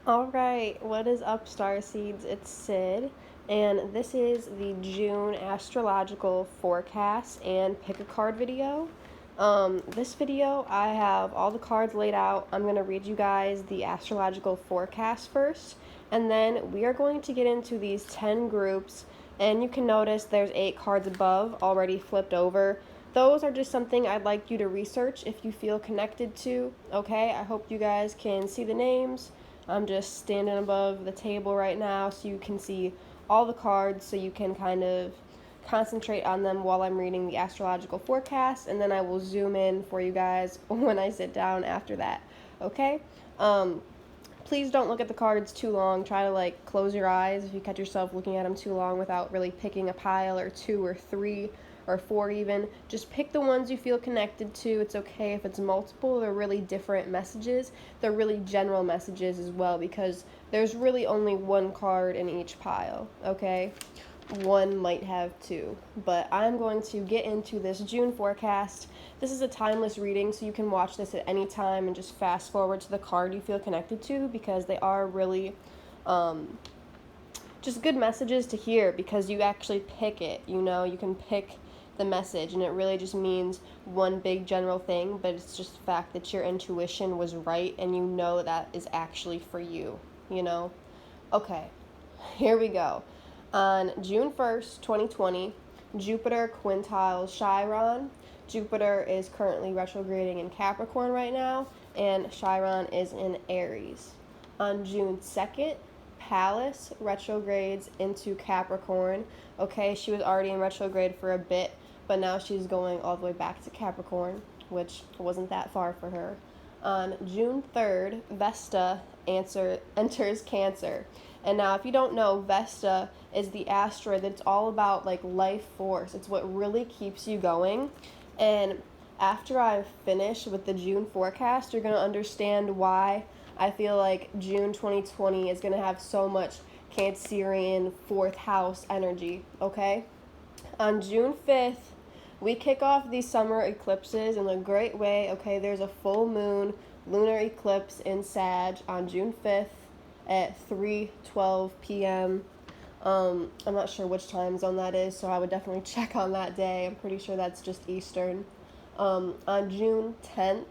All right, what is up, Star Seeds? It's Sid, and this is the June astrological forecast and pick a card video. This video, I have all the cards laid out. I'm going to read you guys the astrological forecast first, and then we are going to get into these 10 groups, and you can notice there's 8 cards above already flipped over. Those are just something I'd like you to research if you feel connected to, okay? I hope you guys can see the names. I'm just standing above the table right now so you can see all the cards so you can kind of concentrate on them while I'm reading the astrological forecast, and then I will zoom in for you guys when I sit down after that, okay? Please don't look at the cards too long. Try to close your eyes if you catch yourself looking at them too long without really picking a pile or 2 or 3 or 4 even. Just pick the ones you feel connected to. It's okay if it's multiple. They're really different messages. They're really general messages as well because there's really only one card in each pile, okay? One might have 2, but I'm going to get into this June forecast. This is a timeless reading, so you can watch this at any time and just fast forward to the card you feel connected to because they are really just good messages to hear because you actually pick it, you can pick the message, and it really just means one big general thing, but it's just the fact that your intuition was right and you know that is actually for you, Okay, here we go. On June 1st, 2020, Jupiter quintiles Chiron. Jupiter is currently retrograding in Capricorn right now, and Chiron is in Aries. On June 2nd, Pallas retrogrades into Capricorn. Okay, she was already in retrograde for a bit, but now she's going all the way back to Capricorn, which wasn't that far for her. On June 3rd, Vesta enters Cancer. And now, if you don't know, Vesta is the asteroid that's all about life force. It's what really keeps you going. And after I finish with the June forecast, you're going to understand why I feel like June 2020 is going to have so much Cancerian 4th house energy, okay? On June 5th, we kick off these summer eclipses in a great way, okay? There's a full moon lunar eclipse in Sag on June 5th at 3:12 p.m. I'm not sure which time zone that is, so I would definitely check on that day. I'm pretty sure that's just Eastern. On June 10th,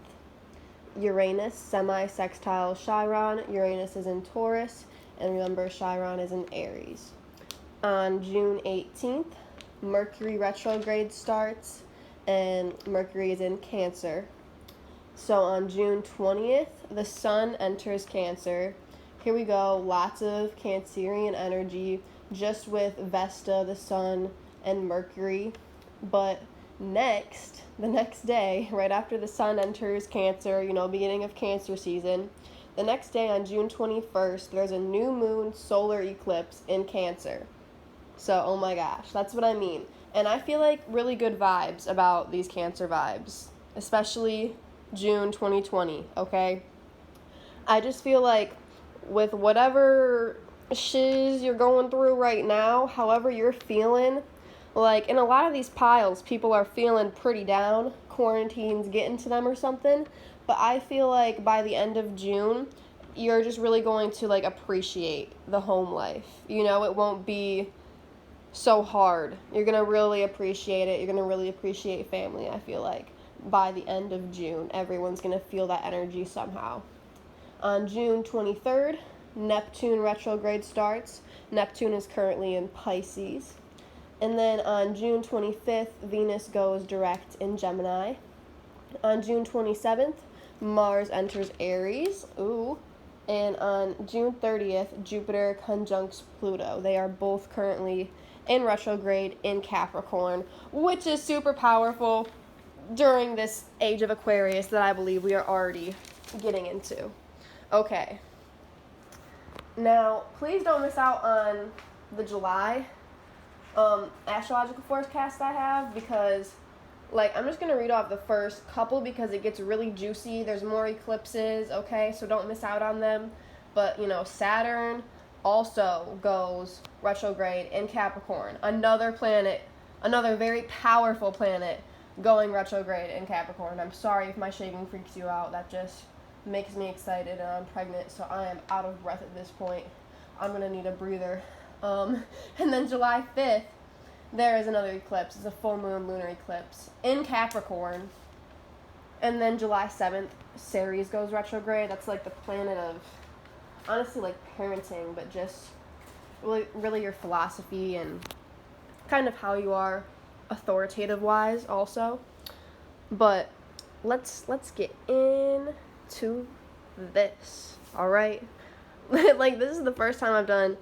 Uranus semi-sextile Chiron. Uranus is in Taurus, and remember, Chiron is in Aries. On June 18th, Mercury retrograde starts, and Mercury is in Cancer. So on June 20th, the Sun enters Cancer. Here we go, lots of Cancerian energy, just with Vesta, the Sun, and Mercury. But the next day, right after the Sun enters Cancer, beginning of Cancer season, the next day on June 21st, there's a new moon solar eclipse in Cancer. So, oh my gosh, that's what I mean. And I feel really good vibes about these Cancer vibes, especially June 2020, okay? I just feel with whatever shiz you're going through right now, however you're feeling, in a lot of these piles, people are feeling pretty down. Quarantine's getting to them or something. But I feel by the end of June, you're just really going to appreciate the home life. It won't be so hard. You're going to really appreciate it. You're going to really appreciate family, I feel by the end of June. Everyone's going to feel that energy somehow. On June 23rd, Neptune retrograde starts. Neptune is currently in Pisces. And then on June 25th, Venus goes direct in Gemini. On June 27th, Mars enters Aries. Ooh. And on June 30th, Jupiter conjuncts Pluto. They are both currently in retrograde in Capricorn, which is super powerful during this age of Aquarius that I believe we are already getting into. Okay. Now, please don't miss out on the July astrological forecast I have because, I'm just going to read off the first couple because it gets really juicy. There's more eclipses, okay? So don't miss out on them. But, Saturn also goes retrograde in Capricorn. Another planet, another very powerful planet going retrograde in Capricorn. I'm sorry if my shaking freaks you out. That just makes me excited, and I'm pregnant, so I am out of breath at this point. I'm gonna need a breather. And then July 5th, there is another eclipse. It's a full moon lunar eclipse in Capricorn. And then July 7th, Ceres goes retrograde. That's like the planet of, honestly, like parenting, but just really your philosophy and kind of how you are authoritative wise also. But let's get into this. All right. Like, this is the first time I've done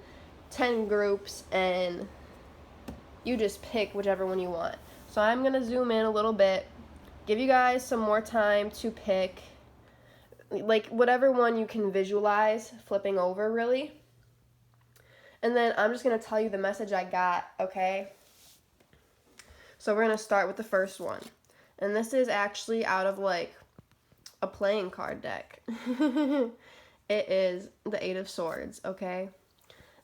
10 groups, and you just pick whichever one you want. So I'm going to zoom in a little bit, give you guys some more time to pick, like, whatever one you can visualize flipping over, really. And then I'm just going to tell you the message I got, okay? So we're going to start with the first one. And this is actually out of, like, a playing card deck. It is the Eight of Swords, okay?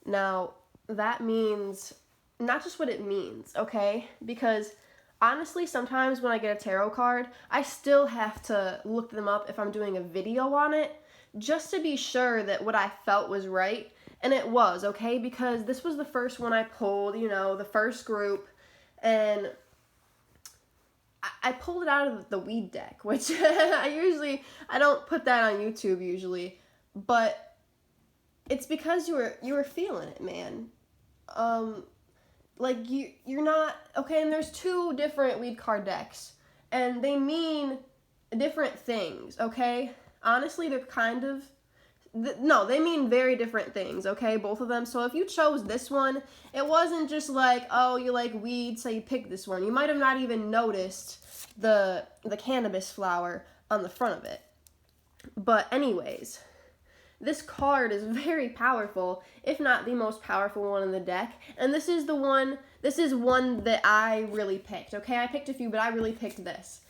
Now, that means not just what it means, okay? Because honestly, sometimes when I get a tarot card, I still have to look them up if I'm doing a video on it, just to be sure that what I felt was right. And it was, okay? Because this was the first one I pulled, you know, the first group, and I pulled it out of the weed deck, which I don't put that on YouTube usually, but it's because you were feeling it, man. Like, you're not, okay, and there's two different weed card decks, and they mean different things, okay? Honestly, they're kind of, no, they mean very different things, okay, both of them. So if you chose this one, it wasn't just like, oh, you like weed, so you picked this one. You might have not even noticed the cannabis flower on the front of it. But anyways, this card is very powerful, if not the most powerful one in the deck. And this is one that I really picked, okay? I picked a few, but I really picked this.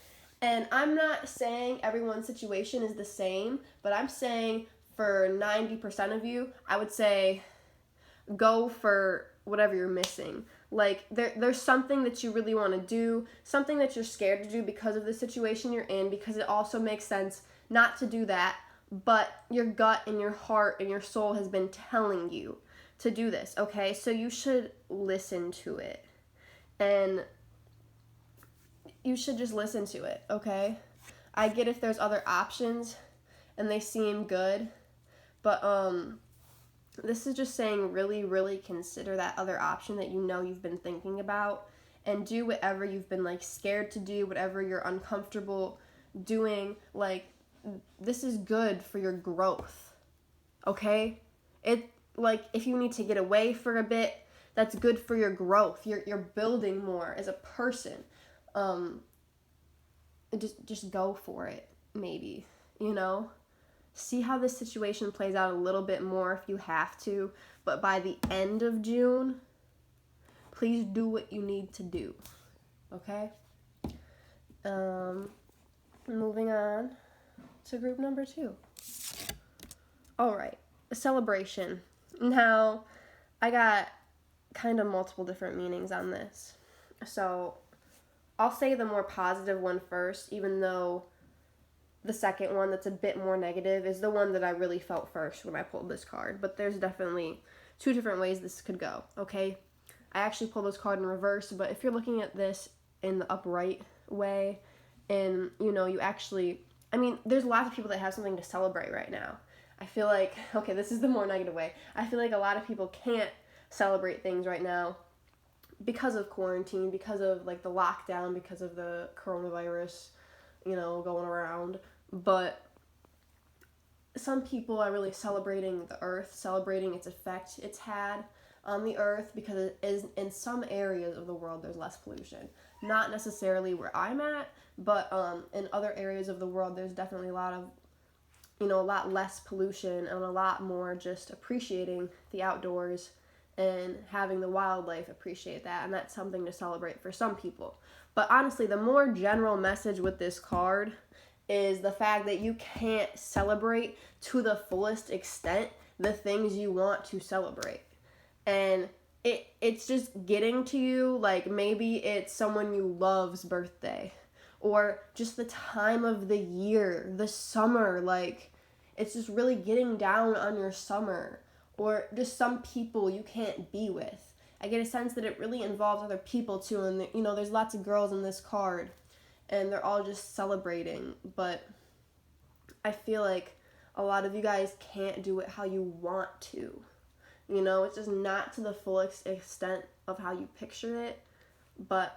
And I'm not saying everyone's situation is the same, but I'm saying for 90% of you, I would say go for whatever you're missing. Like, there's something that you really want to do, something that you're scared to do because of the situation you're in, because it also makes sense not to do that, but your gut and your heart and your soul has been telling you to do this, okay? So you should listen to it. And you should just listen to it, okay? I get if there's other options and they seem good, but this is just saying really, really consider that other option that you know you've been thinking about, and do whatever you've been, like, scared to do, whatever you're uncomfortable doing. Like, this is good for your growth, okay? Like, if you need to get away for a bit, that's good for your growth. You're building more as a person. Just go for it, maybe, you know? See how this situation plays out a little bit more if you have to, but by the end of June, please do what you need to do, okay? Moving on to group number 2. All right, a celebration. Now, I got kind of multiple different meanings on this. So I'll say the more positive one first, even though the second one that's a bit more negative is the one that I really felt first when I pulled this card. But there's definitely 2 different ways this could go, okay? I actually pulled this card in reverse, but if you're looking at this in the upright way, and, you know, you actually, I mean, there's lots of people that have something to celebrate right now. I feel like, okay, this is the more negative way. I feel like a lot of people can't celebrate things right now because of quarantine, because of, like, the lockdown, because of the coronavirus, you know, going around. But some people are really celebrating the earth, celebrating its effect it's had on the earth, because it is, in some areas of the world, there's less pollution. Not necessarily where I'm at, but in other areas of the world, there's definitely a lot less pollution, and a lot more just appreciating the outdoors and having the wildlife appreciate that, and that's something to celebrate for some people. But honestly, the more general message with this card is the fact that you can't celebrate to the fullest extent the things you want to celebrate. And it's just getting to you, like, maybe it's someone you love's birthday, or just the time of the year, the summer, like, it's just really getting down on your summer, or just some people you can't be with. I get a sense that it really involves other people too, and you know, there's lots of girls in this card, and they're all just celebrating, but I feel like a lot of you guys can't do it how you want to. You know, it's just not to the full extent of how you picture it, but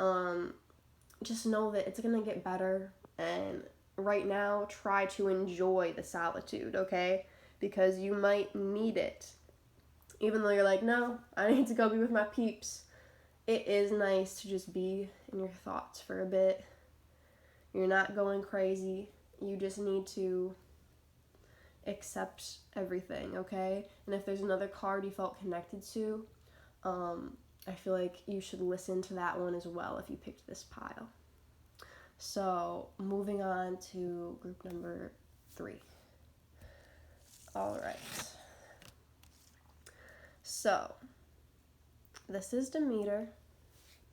just know that it's gonna get better, and right now try to enjoy the solitude, okay? Because you might need it. Even though you're like, no, I need to go be with my peeps, it is nice to just be in your thoughts for a bit. You're not going crazy. You just need to accept everything, okay? And if there's another card you felt connected to, I feel like you should listen to that one as well if you picked this pile. So, moving on to group number 3. All right. So, this is Demeter.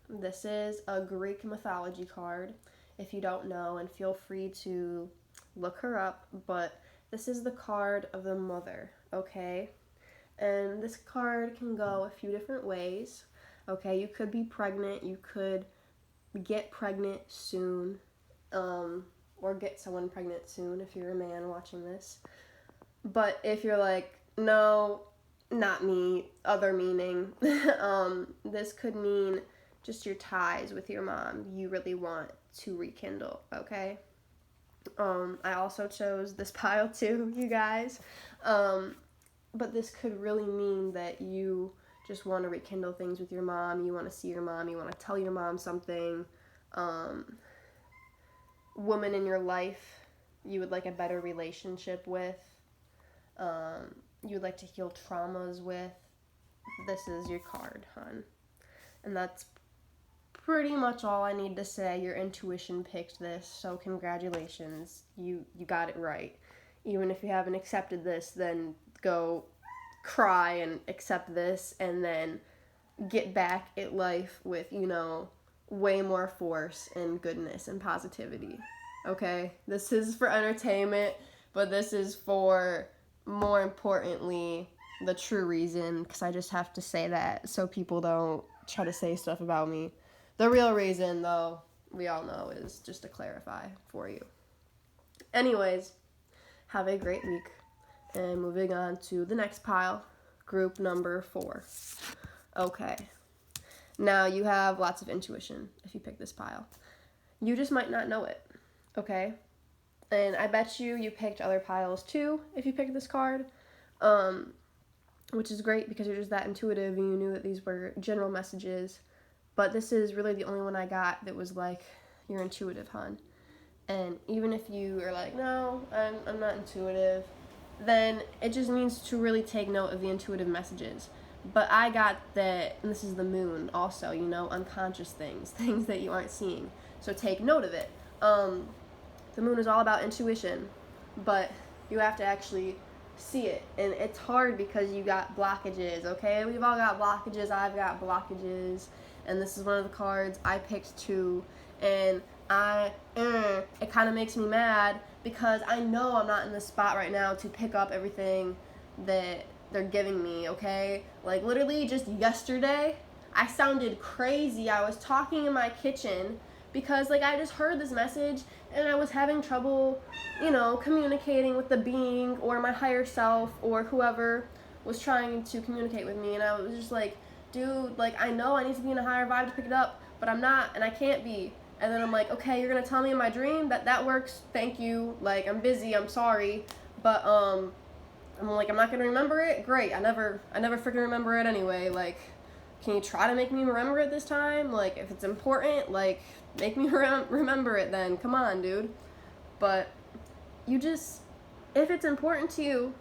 This is a Greek mythology card, if you don't know, and feel free to look her up, but this is the card of the mother, okay? And this card can go a few different ways, okay? You could be pregnant, you could get pregnant soon, or get someone pregnant soon if you're a man watching this. But if you're like, no, not me, other meaning, this could mean just your ties with your mom you really want to rekindle, okay? I also chose this pile too, you guys, but this could really mean that you just want to rekindle things with your mom, you want to see your mom, you want to tell your mom something, woman in your life you would like a better relationship with, you would like to heal traumas with. This is your card, hon. And that's pretty much all I need to say. Your intuition picked this, so congratulations. You got it right. Even if you haven't accepted this, then go cry and accept this, and then get back at life with, you know, way more force and goodness and positivity. Okay? This is for entertainment, but this is for, more importantly, the true reason, because I just have to say that so people don't try to say stuff about me. The real reason, though, we all know, is just to clarify for you. Anyways, have a great week. And moving on to the next pile, group number 4. Okay. Now, you have lots of intuition if you pick this pile. You just might not know it, okay? And I bet you picked other piles too if you picked this card, which is great because you're just that intuitive and you knew that these were general messages. But this is really the only one I got that was like, you're intuitive, hon. And even if you are like, no, I'm not intuitive, then it just means to really take note of the intuitive messages. But I got that, and this is the moon also, you know, unconscious things that you aren't seeing. So take note of it. The moon is all about intuition, but you have to actually see it. And it's hard because you got blockages, okay? We've all got blockages. I've got blockages. And this is one of the cards I picked too. And it kind of makes me mad because I know I'm not in the spot right now to pick up everything that they're giving me, okay? Like, literally just yesterday, I sounded crazy. I was talking in my kitchen because, like, I just heard this message and I was having trouble, you know, communicating with the being or my higher self or whoever was trying to communicate with me. And I was just like, dude, like, I know I need to be in a higher vibe to pick it up, but I'm not, and I can't be. And then I'm like, okay, you're gonna tell me in my dream that works, thank you, like, I'm busy, I'm sorry, but, I'm like, I'm not gonna remember it, great, I never freaking remember it anyway, like, can you try to make me remember it this time? Like, if it's important, like, make me remember it then, come on, dude. But you just, if it's important to you,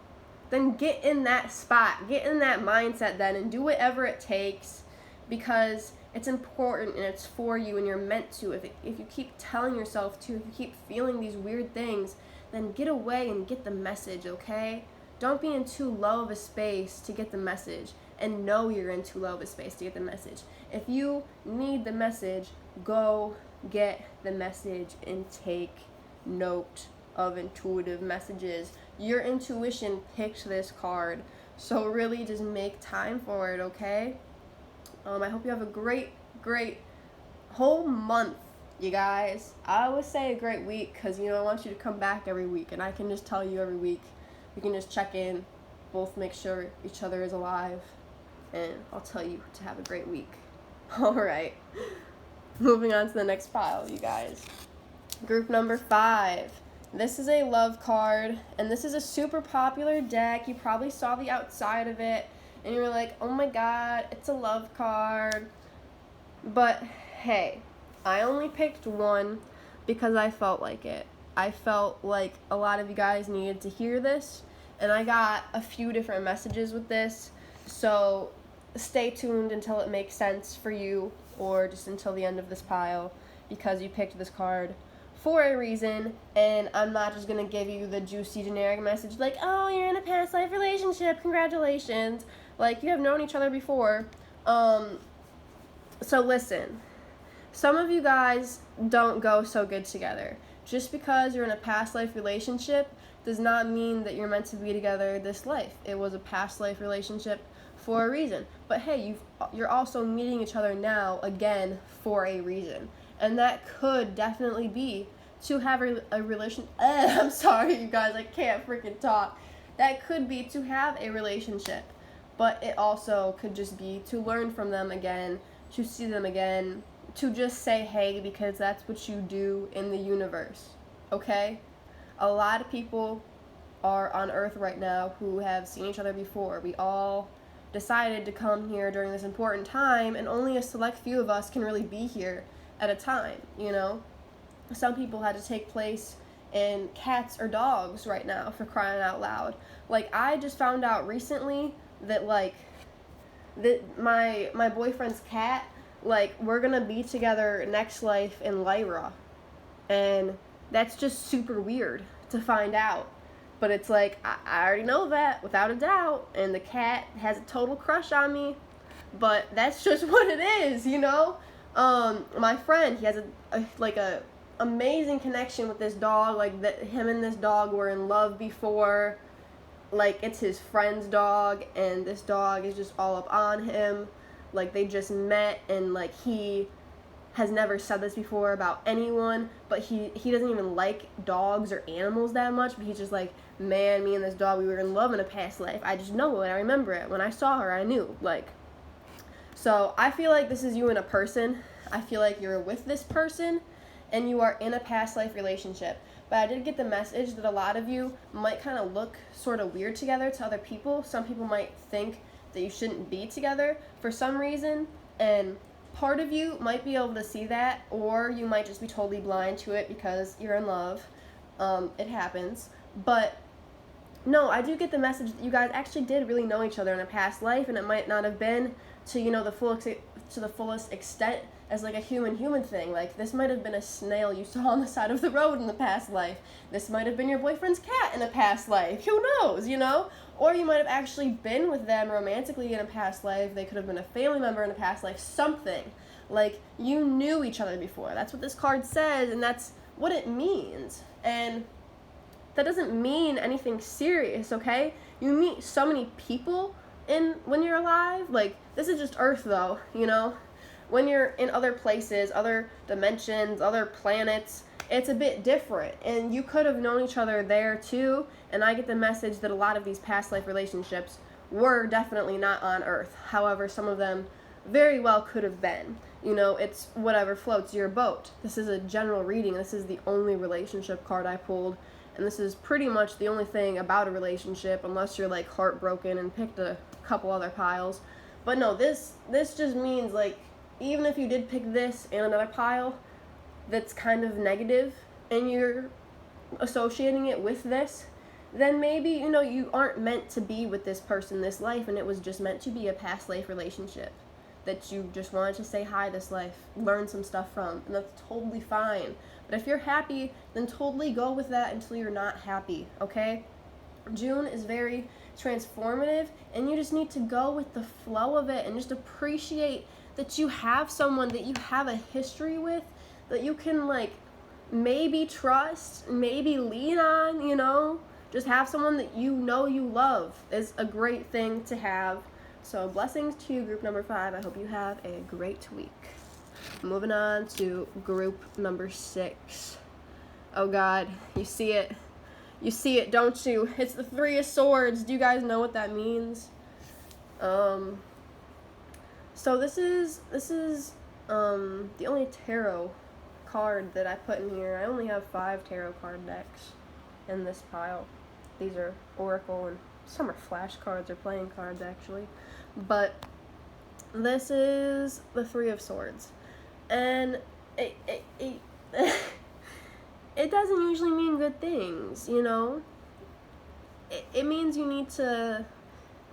then get in that spot, get in that mindset then, and do whatever it takes, because it's important and it's for you and you're meant to. If you keep telling yourself to, if you keep feeling these weird things, then get away and get the message, okay? Don't be in too low of a space to get the message, and know you're in too low of a space to get the message. If you need the message, go get the message and take note of intuitive messages. Your intuition picked this card. So really just make time for it, okay? I hope you have a great whole month, you guys. I always say a great week because, I want you to come back every week, and I can just tell you every week. We can just check in, both make sure each other is alive, and I'll tell you to have a great week. All right. Moving on to the next pile, you guys. Group number 5. This is a love card, and this is a super popular deck. You probably saw the outside of it, and you were like, oh my god, it's a love card. But hey, I only picked one because I felt like it. I felt like a lot of you guys needed to hear this, and I got a few different messages with this, so stay tuned until it makes sense for you, or just until the end of this pile, because you picked this card for a reason, and I'm not just going to give you the juicy generic message like, oh, you're in a past life relationship, congratulations. Like, you have known each other before. So listen, some of you guys don't go so good together. Just because you're in a past life relationship does not mean that you're meant to be together this life. It was a past life relationship for a reason. But hey, you're also meeting each other now again for a reason. And that could definitely be to have a relation. I'm sorry, you guys, I can't freaking talk. That could be to have a relationship. But it also could just be to learn from them again, to see them again, to just say hey, because that's what you do in the universe, okay? A lot of people are on Earth right now who have seen each other before. We all decided to come here during this important time, and only a select few of us can really be here at a time, Some people had to take place in cats or dogs right now, for crying out loud. Like, I just found out recently that, my boyfriend's cat, we're gonna be together next life in Lyra. And that's just super weird to find out. But it's like, I already know that, without a doubt, and the cat has a total crush on me. But that's just what it is, My friend, he has a amazing connection with this dog. Him and this dog were in love before. It's his friend's dog, and this dog is just all up on him. They just met, and he has never said this before about anyone, but he doesn't even like dogs or animals that much, but he's just like, man, me and this dog, we were in love in a past life. I just know it. I remember it. When I saw her, I knew. So I feel like this is you and a person. I feel like you're with this person, and you are in a past life relationship. But I did get the message that a lot of you might kind of look sort of weird together to other people. Some people might think that you shouldn't be together for some reason, and part of you might be able to see that, or you might just be totally blind to it because you're in love. It happens. But no, I do get the message that you guys actually did really know each other in a past life, and it might not have been to the fullest extent as a human thing. This might have been a snail you saw on the side of the road in the past life. This might have been your boyfriend's cat in a past life. Who knows, Or you might have actually been with them romantically in a past life. They could have been a family member in a past life. Something. You knew each other before. That's what this card says, and that's what it means. And that doesn't mean anything serious, okay? You meet so many people when you're alive. This is just Earth, though, When you're in other places, other dimensions, other planets, it's a bit different. And you could have known each other there, too. And I get the message that a lot of these past life relationships were definitely not on Earth. However, some of them very well could have been. It's whatever floats your boat. This is a general reading. This is the only relationship card I pulled. And this is pretty much the only thing about a relationship, unless you're heartbroken and picked a couple other piles. But no, this just means even if you did pick this and another pile that's kind of negative, and you're associating it with this, then maybe, you aren't meant to be with this person this life, and it was just meant to be a past life relationship that you just wanted to say hi this life, learn some stuff from, and that's totally fine. But if you're happy, then totally go with that until you're not happy, okay? June is very transformative, and you just need to go with the flow of it and just appreciate that you have someone that you have a history with, that you can maybe trust, maybe lean on, Just have someone that you know you love is a great thing to have. So blessings to you, group number 5. I hope you have a great week. Moving on to group number 6. Oh God, you see it. You see it, don't you? It's the 3 of Swords. Do you guys know what that means? So this is the only tarot card that I put in here. I only have 5 tarot card decks in this pile. These are oracle and some are flashcards or playing cards actually. But this is the 3 of Swords. And it it doesn't usually mean good things, you know? It means you need to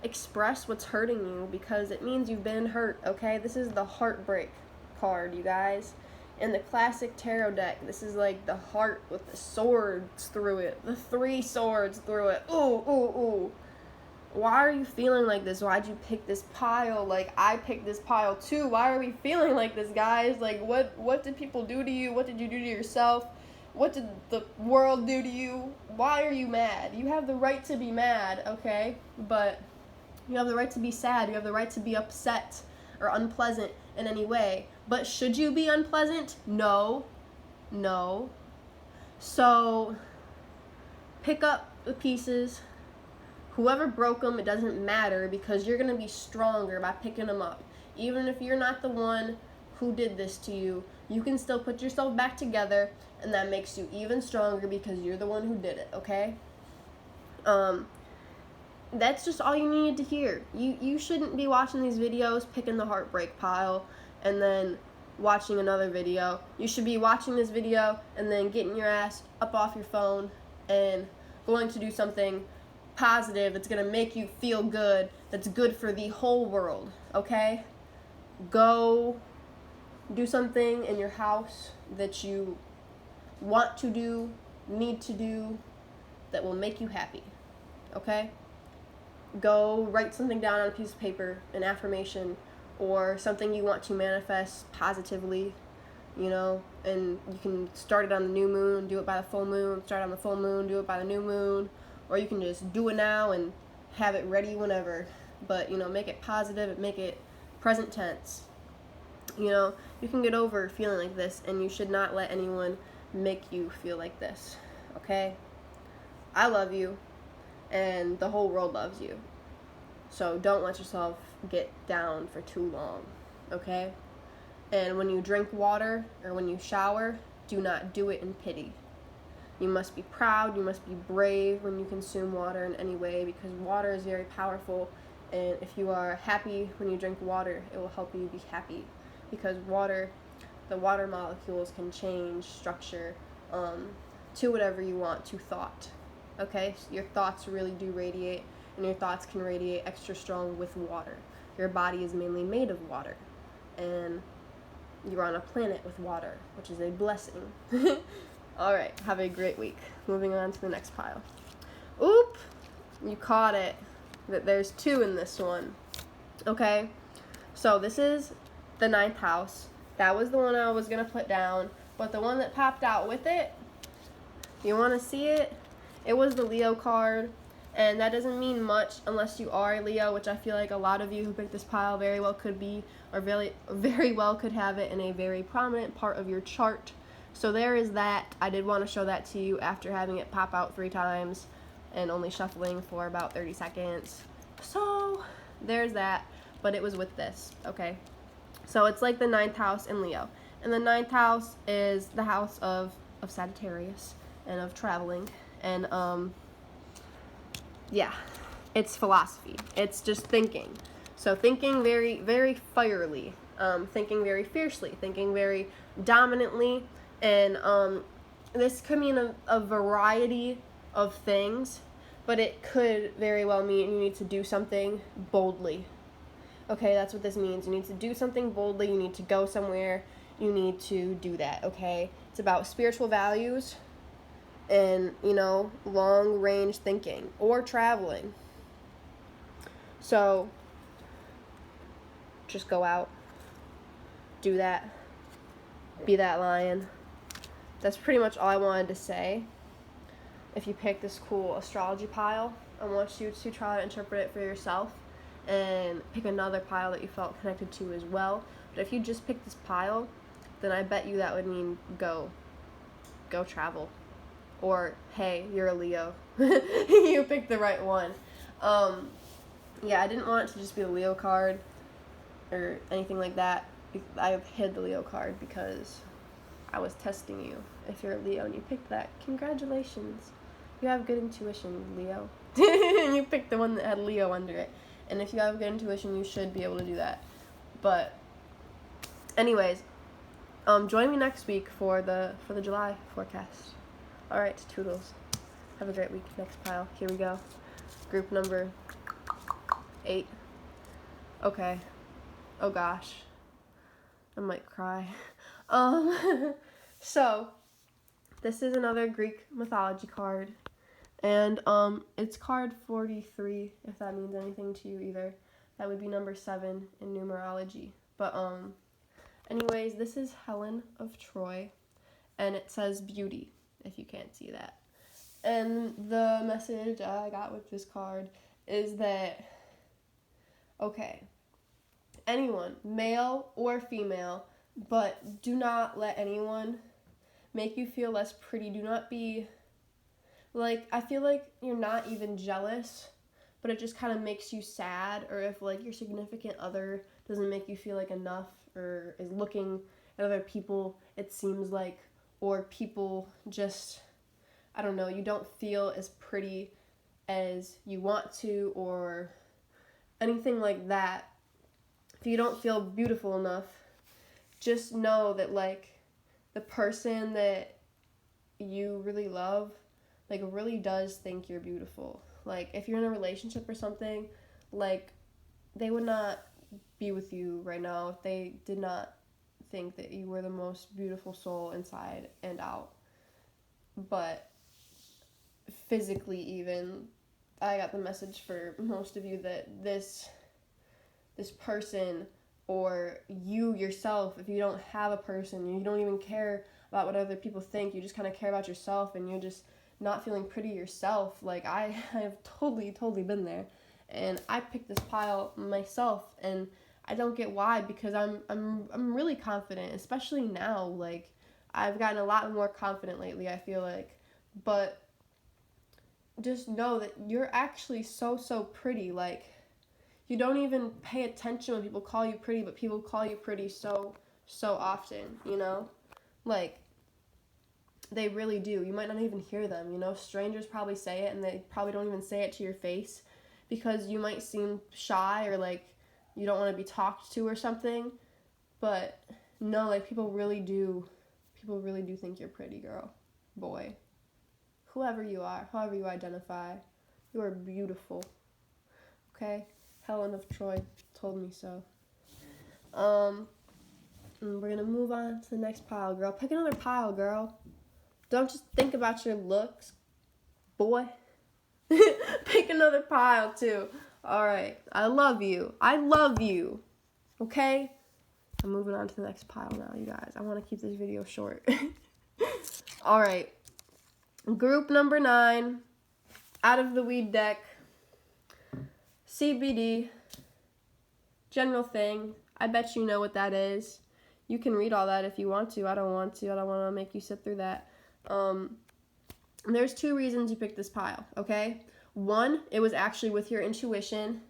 express what's hurting you because it means you've been hurt, okay? This is the heartbreak card, you guys. In the classic tarot deck, this is like the heart with the swords through it. The 3 swords through it. Ooh, ooh, ooh. Why are you feeling like this? Why'd you pick this pile? Like, I picked this pile too. Why are we feeling like this, guys? Like, what did people do to you? What did you do to yourself? What did the world do to you? Why are you mad? You have the right to be mad, okay? But you have the right to be sad. You have the right to be upset or unpleasant in any way. But should you be unpleasant? No. No. So, pick up the pieces. Whoever broke them, it doesn't matter because you're going to be stronger by picking them up. Even if you're not the one who did this to you, you can still put yourself back together, and that makes you even stronger because you're the one who did it, okay? That's just all you needed to hear. You shouldn't be watching these videos, picking the heartbreak pile, and then watching another video. You should be watching this video and then getting your ass up off your phone and going to do something positive that's going to make you feel good, that's good for the whole world, okay? Go do something in your house that you want to do, need to do, that will make you happy, okay? Go write something down on a piece of paper, an affirmation, or something you want to manifest positively, you know, and you can start it on the new moon, do it by the full moon, start on the full moon, do it by the new moon, or you can just do it now and have it ready whenever, but, you know, make it positive, make it present tense. You know, you can get over feeling like this, and you should not let anyone make you feel like this, okay? I love you, and the whole world loves you, so don't let yourself get down for too long, okay? And when you drink water, or when you shower, do not do it in pity. You must be proud, you must be brave when you consume water in any way, because water is very powerful, and if you are happy when you drink water, it will help you be happy, because water, the water molecules can change structure to whatever you want, to thought, okay? So your thoughts really do radiate, and your thoughts can radiate extra strong with water. Your body is mainly made of water, and you're on a planet with water, which is a blessing. All right, have a great week. Moving on to the next pile. Oop, you caught it. That there's 2 in this one. Okay, so this is the 9th house. That was the one I was going to put down, but the one that popped out with it, you want to see it? It was the Leo card, and that doesn't mean much unless you are a Leo, which I feel like a lot of you who picked this pile very well could be, or very well could have it in a very prominent part of your chart. So there is that. I did want to show that to you after having it pop out 3 times and only shuffling for about 30 seconds. So there's that, but it was with this, okay? So it's like the 9th house in Leo. And the 9th house is the house of Sagittarius and of traveling. And, yeah, it's philosophy. It's just thinking. So thinking very, very fierily, thinking very fiercely, thinking very dominantly. And this could mean a variety of things, but it could very well mean you need to do something boldly. Okay, that's what this means. You need to do something boldly. You need to go somewhere. You need to do that, okay? It's about spiritual values and, you know, long-range thinking or traveling. So just go out, do that, be that lion. That's pretty much all I wanted to say. if you pick this cool astrology pile, I want you to try to interpret it for yourself and pick another pile that you felt connected to as well. But if you just pick this pile, then I bet you that would mean go travel. Or, hey, you're a Leo. You picked the right one. Yeah, I didn't want it to just be a Leo card or anything like that. I hid the Leo card because I was testing you. If you're a Leo and you picked that, congratulations. You have good intuition, Leo. And you picked the one that had Leo under it. And if you have good intuition, you should be able to do that. But anyways, join me next week for the July forecast. All right, toodles. Have a great week. Next pile. Here we go. Group number 8. Okay. Oh gosh. I might cry. So this is another Greek mythology card, and it's card 43, if that means anything to you either. That would be number 7 in numerology. But anyways, this is Helen of Troy, and it says beauty, if you can't see that. And the message I got with this card is that, okay, anyone, male or female, but do not let anyone make you feel less pretty. Do not be, like, I feel like you're not even jealous, but it just kind of makes you sad, or if, like, your significant other doesn't make you feel like enough, or is looking at other people, it seems like, or people just, I don't know, you don't feel as pretty as you want to, or anything like that. If you don't feel beautiful enough, just know that, like, the person that you really love, like, really does think you're beautiful. Like, if you're in a relationship or something, like, they would not be with you right now if they did not think that you were the most beautiful soul inside and out. But physically even, I got the message for most of you that this person, or you yourself, if you don't have a person, you don't even care about what other people think, you just kind of care about yourself, and you're just not feeling pretty yourself. Like, I have totally been there, and I picked this pile myself, and I don't get why, because I'm really confident, especially now. Like, I've gotten a lot more confident lately, I feel like. But just know that you're actually so pretty. Like, you don't even pay attention when people call you pretty, but people call you pretty so often, you know? Like, they really do. You might not even hear them, you know? Strangers probably say it, and they probably don't even say it to your face because you might seem shy, or, like, you don't want to be talked to or something. But no, like, people really do think you're pretty, girl, boy. Whoever you are, however you identify, you are beautiful, okay? Helen of Troy told me so. And we're gonna move on to the next pile, girl. Pick another pile, girl. Don't just think about your looks, boy. Pick another pile, too. Alright, I love you. Okay? I'm moving on to the next pile now, you guys. I want to keep this video short. Alright. Group number 9. Out of the weed deck. CBD, general thing. I bet you know what that is. You can read all that if you want to. I don't want to. I don't want to make you sit through that. There's 2 reasons you picked this pile, okay? 1, it was actually with your intuition,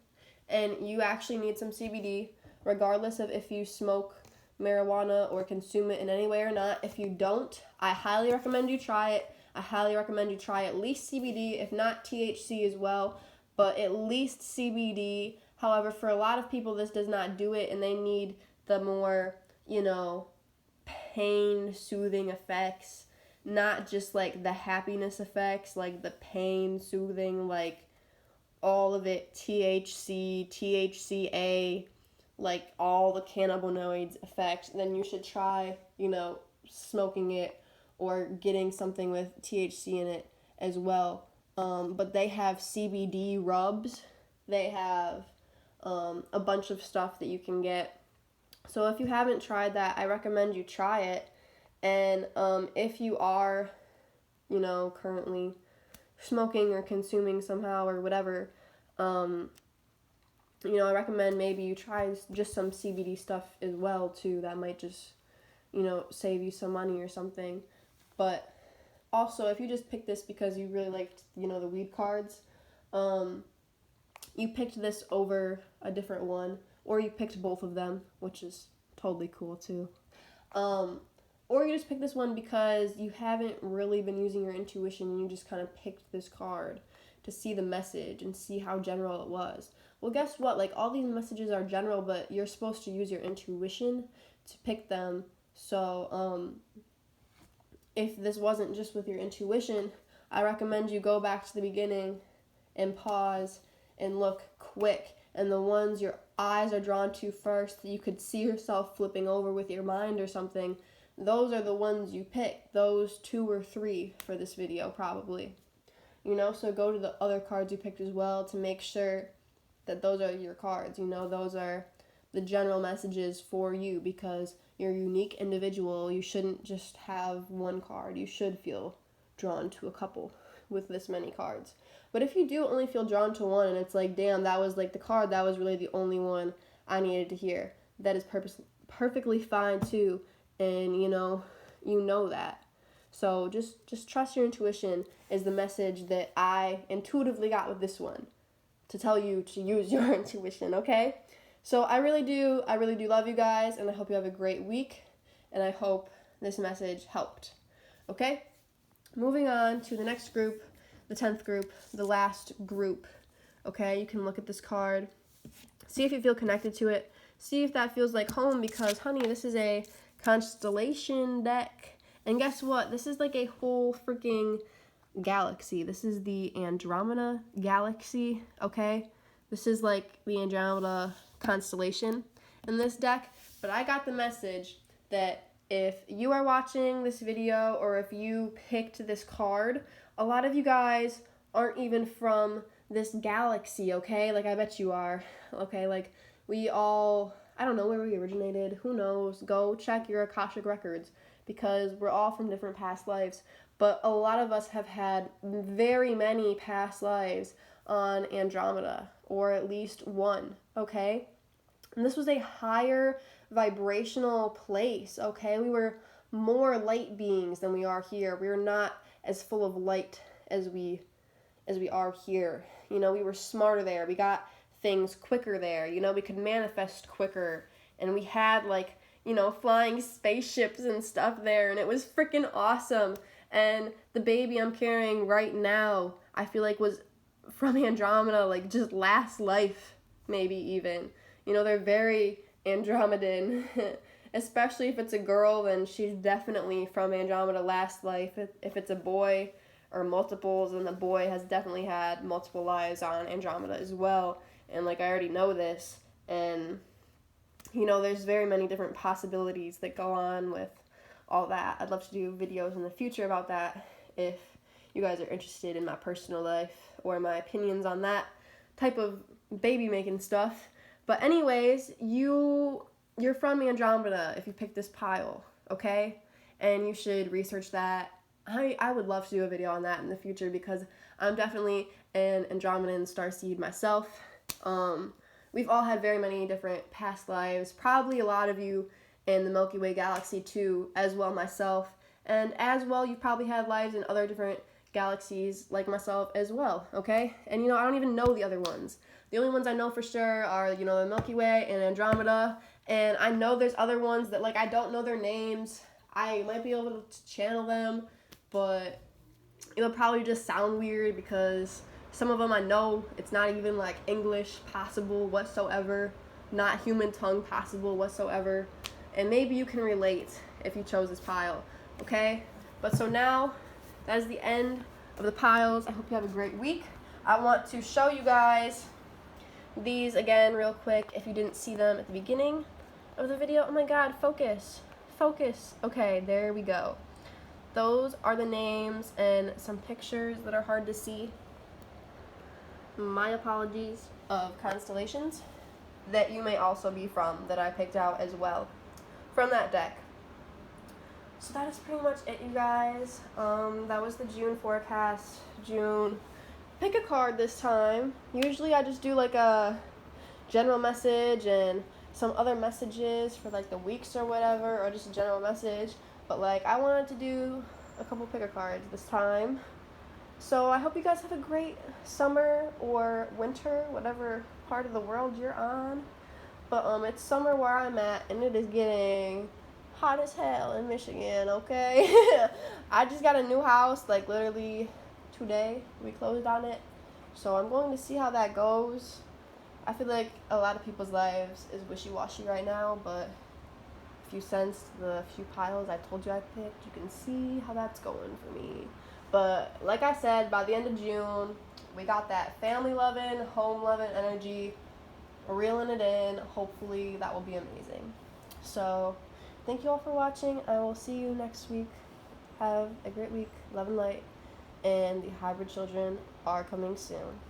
and you actually need some CBD, regardless of if you smoke marijuana or consume it in any way or not. If you don't, I highly recommend you try it. I highly recommend you try at least CBD, if not THC as well, but at least CBD. However, for a lot of people, this does not do it, and they need the more, you know, pain-soothing effects, not just, like, the happiness effects, like the pain-soothing, like, all of it, THC, THCA, like, all the cannabinoids effects. Then you should try, you know, smoking it or getting something with THC in it as well. But they have CBD rubs. They have a bunch of stuff that you can get. So if you haven't tried that, I recommend you try it. And if you are, you know, currently smoking or consuming somehow or whatever, you know, I recommend maybe you try just some CBD stuff as well too. That might just, you know, save you some money or something. But also, if you just picked this because you really liked, you know, the weed cards, you picked this over a different one, or you picked both of them, which is totally cool too. Or you just picked this one because you haven't really been using your intuition and you just kind of picked this card to see the message and see how general it was. Well, guess what? Like, all these messages are general, but you're supposed to use your intuition to pick them. So, if this wasn't just with your intuition, I recommend you go back to the beginning and pause and look quick. And the ones your eyes are drawn to first, that you could see yourself flipping over with your mind or something, those are the ones you pick. Those 2 or 3 for this video, probably. You know, so go to the other cards you picked as well to make sure that those are your cards. You know, those are the general messages for you because you're a unique individual. You shouldn't just have one card. You should feel drawn to a couple with this many cards. But if you do only feel drawn to one and it's like, damn, that was like the card, that was really the only one I needed to hear, that is perfectly fine too. And you know that. So just trust your intuition is the message that I intuitively got with this one, to tell you to use your intuition, okay? So I really do love you guys, and I hope you have a great week, and I hope this message helped, okay? Moving on to the next group, the 10th group, the last group, okay? You can look at this card, see if you feel connected to it, see if that feels like home, because, honey, this is a constellation deck, and guess what? This is like a whole freaking galaxy. This is the Andromeda galaxy, okay? This is like the Andromeda constellation in this deck, but I got the message that if you are watching this video or if you picked this card, a lot of you guys aren't even from this galaxy, okay? Like, I bet you are, okay? Like, we all, I don't know where we originated, who knows? Go check your Akashic records, because we're all from different past lives. But a lot of us have had very many past lives on Andromeda, or at least one, okay? And this was a higher vibrational place, okay? We were more light beings than we are here. We were not as full of light as we are here. You know, we were smarter there. We got things quicker there. You know, we could manifest quicker. And we had, like, you know, flying spaceships and stuff there, and it was freaking awesome. And the baby I'm carrying right now, I feel like was from Andromeda, like just last life, maybe even. You know, they're very Andromedan, especially if it's a girl, then she's definitely from Andromeda last life. If it's a boy or multiples, then the boy has definitely had multiple lives on Andromeda as well. And like, I already know this, and you know, there's very many different possibilities that go on with all that. I'd love to do videos in the future about that if you guys are interested in my personal life or my opinions on that type of baby making stuff. But anyways, you're from Andromeda if you pick this pile, okay? And you should research that. I would love to do a video on that in the future because I'm definitely an Andromedan starseed myself. We've all had very many different past lives, probably a lot of you in the Milky Way galaxy too, as well myself, and as well you've probably had lives in other different galaxies like myself as well, okay? And you know, I don't even know the other ones. The only ones I know for sure are, you know, the Milky Way and Andromeda, and I know there's other ones that, like, I don't know their names. I might be able to channel them, but it'll probably just sound weird because some of them I know it's not even like English possible whatsoever, not human tongue possible whatsoever, and maybe you can relate if you chose this pile, okay? But so now, that is the end of the piles. I hope you have a great week. I want to show you guys these again real quick if you didn't see them at the beginning of the video. Oh my god, focus. Okay, there we go. Those are the names and some pictures that are hard to see. My apologies, of constellations that you may also be from, that I picked out as well from that deck. So that is pretty much it, you guys. That was the June forecast. June. Pick a card this time. Usually I just do like a general message and some other messages for like the weeks or whatever, or just a general message. But like I wanted to do a couple picker cards this time. So I hope you guys have a great summer or winter, whatever part of the world you're on. But it's summer where I'm at, and it is getting hot as hell in Michigan, okay? I just got a new house, like literally today. We closed on it. So I'm going to see how that goes. I feel like a lot of people's lives is wishy-washy right now, but if you sense the few piles I told you I picked, you can see how that's going for me. But like I said, by the end of June, we got that family-loving, home-loving energy. We're reeling it in. Hopefully that will be amazing. So thank you all for watching. I will see you next week. Have a great week. Love and light. And the hybrid children are coming soon.